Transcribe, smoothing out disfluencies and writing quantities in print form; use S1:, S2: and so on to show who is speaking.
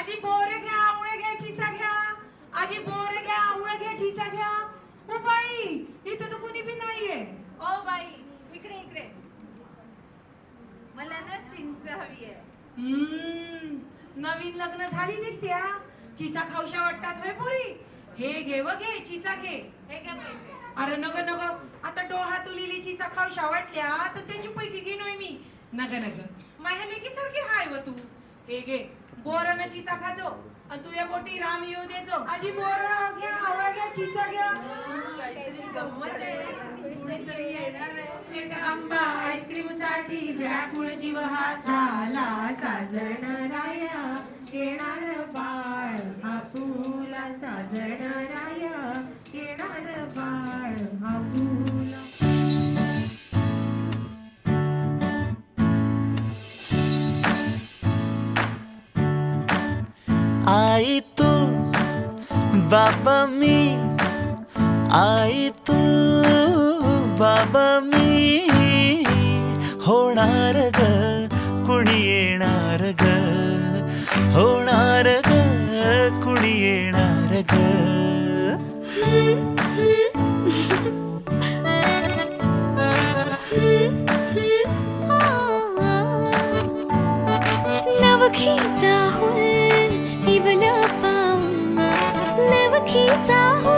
S1: आजी बोरे घ्या, आवळे घ्या, चिचा घ्या. आजी बोरे घ्या, आवळे घ्या, चिचा घ्या. ओ बाई, इथे तर कुणी बी नाहीये.
S2: ओ बाई, इकडे इकडे. मला ना चिंच हवी आहे.
S1: नवीन लग्न झाली दिसत्या. चिचा खाऊशा वाटतात होय पोरी. हे घे व घे, चिचा घे.
S2: हे घ्या पैसे.
S1: अरे नग नग, आता डोहा तुलिली चिचा खाऊशा वाटल्या तर त्याची पैकी घेणोय मी. नग नग, माझ्या लेकी सारखी हाय व तू. हे घे, बोरं चिचा खाजो आणि तू या बोटी राम येऊ देजो. आजी बोरं घ्या, आवळा घ्या, चिचा घ्या.
S2: काहीतरी गंमत आहे. कोणीतरी येणार आहे.
S1: आंबा आईस्क्रीम साठी व्याकुळ जीव हा झाला. साजण राया येणार बाळ आपुला. साजण राया येणार बाळ आपुला.
S3: आई तू बाबा मी, आई तू बाबा मी. होणार ग कुणी येणार ग, होणार ग कुणी येणार ग.
S4: नवखीचा हुल इवला पाऊल, नवखीचा हुल